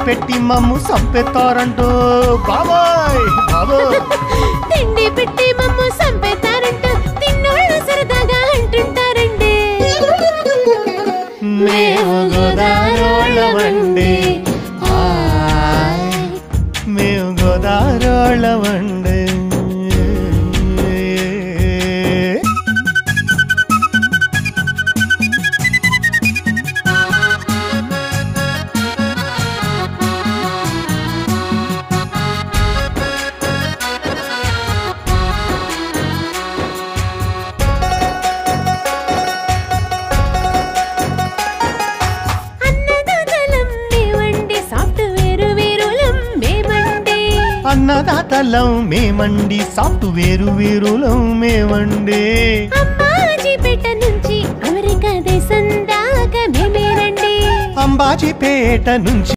పెట్టి మమ్ము సంపెత్తారంటూ బాబాయ్ బాబు తిండి పెట్టి మమ్ము సంపెత్తారంటూ తిన్నోళ్ళు సరదాగా అంటుంటారండి మేము గోదారోళ్ళమండి మేము గోదారోళ్ళమండి అన్నదాతలం మేమండి సాఫ్ట్వేరు వీరులం మేమండి అంబాజీపేట నుంచి అమెరికా దేశం దాకా మేమేనండి అంబాజీపేట నుంచి